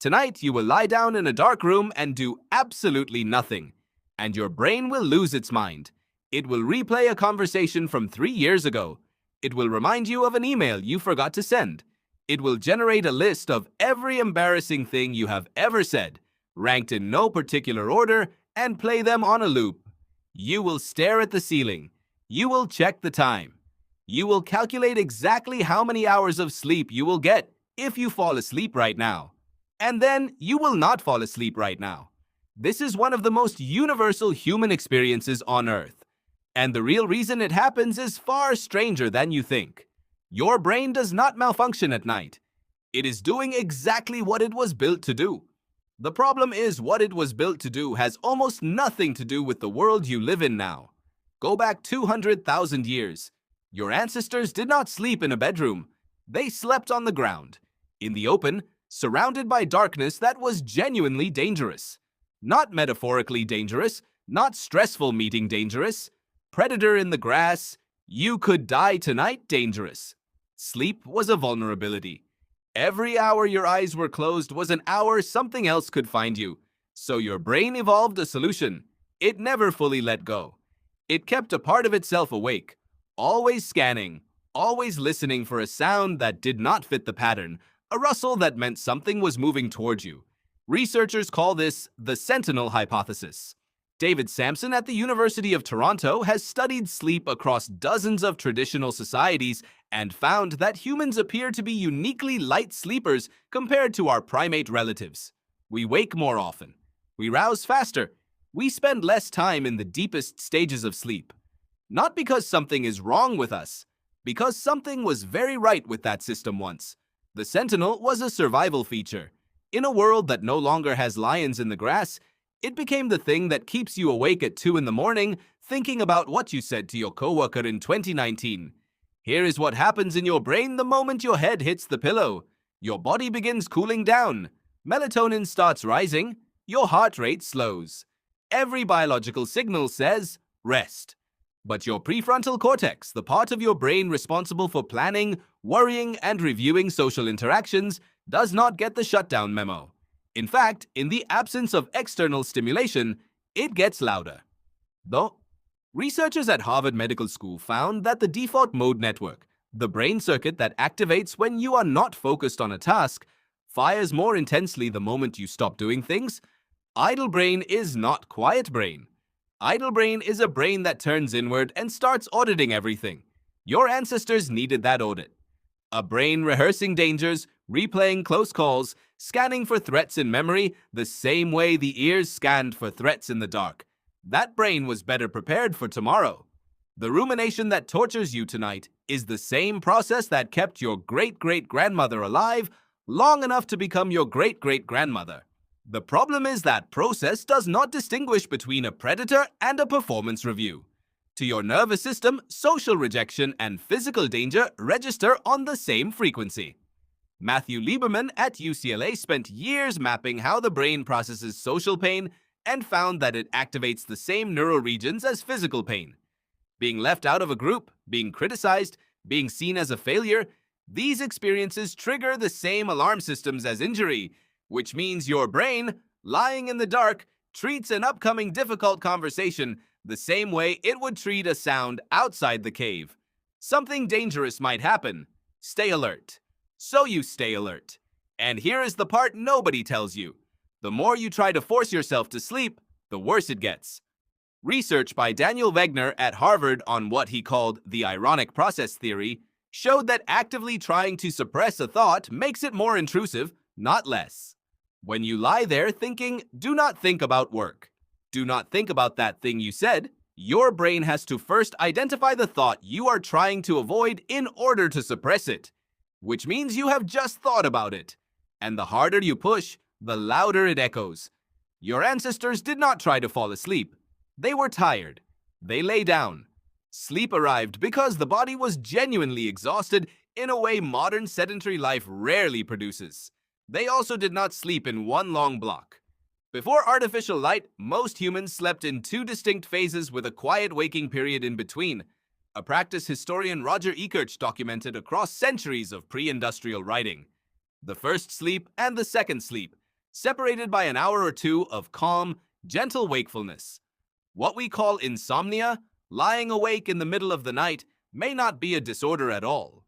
Tonight, you will lie down in a dark room and do absolutely nothing, and your brain will lose its mind. It will replay a conversation from 3 years ago. It will remind you of an email you forgot to send. It will generate a list of every embarrassing thing you have ever said, ranked in no particular order, and play them on a loop. You will stare at the ceiling. You will check the time. You will calculate exactly how many hours of sleep you will get if you fall asleep right now. And then you will not fall asleep right now. This is one of the most universal human experiences on Earth. And the real reason it happens is far stranger than you think. Your brain does not malfunction at night. It is doing exactly what it was built to do. The problem is what it was built to do has almost nothing to do with the world you live in now. Go back 200,000 years. Your ancestors did not sleep in a bedroom. They slept on the ground, in the open, surrounded by darkness that was genuinely dangerous. Not metaphorically dangerous, not stressful meeting dangerous. Predator in the grass, you could die tonight dangerous. Sleep was a vulnerability. Every hour your eyes were closed was an hour something else could find you. So your brain evolved a solution. It never fully let go. It kept a part of itself awake, always scanning, always listening for a sound that did not fit the pattern, a rustle that meant something was moving towards you. Researchers call this the Sentinel hypothesis. David Sampson at the University of Toronto has studied sleep across dozens of traditional societies and found that humans appear to be uniquely light sleepers compared to our primate relatives. We wake more often. We rouse faster. We spend less time in the deepest stages of sleep. Not because something is wrong with us, because something was very right with that system once. The Sentinel was a survival feature. In a world that no longer has lions in the grass, it became the thing that keeps you awake at 2 in the morning thinking about what you said to your coworker in 2019. Here is what happens in your brain the moment your head hits the pillow. Your body begins cooling down. Melatonin starts rising. Your heart rate slows. Every biological signal says, rest. But your prefrontal cortex, the part of your brain responsible for planning, worrying, and reviewing social interactions, does not get the shutdown memo. In fact, in the absence of external stimulation, it gets louder. Though, researchers at Harvard Medical School found that the default mode network, the brain circuit that activates when you are not focused on a task, fires more intensely the moment you stop doing things. Idle brain is not quiet brain. Idle brain is a brain that turns inward and starts auditing everything. Your ancestors needed that audit. A brain rehearsing dangers, replaying close calls, scanning for threats in memory the same way the ears scanned for threats in the dark. That brain was better prepared for tomorrow. The rumination that tortures you tonight is the same process that kept your great-great-grandmother alive long enough to become your great-great-grandmother. The problem is that process does not distinguish between a predator and a performance review. To your nervous system, social rejection and physical danger register on the same frequency. Matthew Lieberman at UCLA spent years mapping how the brain processes social pain and found that it activates the same neural regions as physical pain. Being left out of a group, being criticized, being seen as a failure, these experiences trigger the same alarm systems as injury, which means your brain, lying in the dark, treats an upcoming difficult conversation the same way it would treat a sound outside the cave. Something dangerous might happen. Stay alert. So you stay alert. And here is the part nobody tells you. The more you try to force yourself to sleep, the worse it gets. Research by Daniel Wegner at Harvard on what he called the ironic process theory showed that actively trying to suppress a thought makes it more intrusive, not less. When you lie there thinking, do not think about work. Do not think about that thing you said. Your brain has to first identify the thought you are trying to avoid in order to suppress it, which means you have just thought about it. And the harder you push, the louder it echoes. Your ancestors did not try to fall asleep. They were tired. They lay down. Sleep arrived because the body was genuinely exhausted in a way modern sedentary life rarely produces. They also did not sleep in one long block. Before artificial light, most humans slept in 2 distinct phases with a quiet waking period in between, a practice historian Roger Ekirch documented across centuries of pre-industrial writing. The first sleep and the second sleep, separated by an hour or two of calm, gentle wakefulness. What we call insomnia, lying awake in the middle of the night, may not be a disorder at all.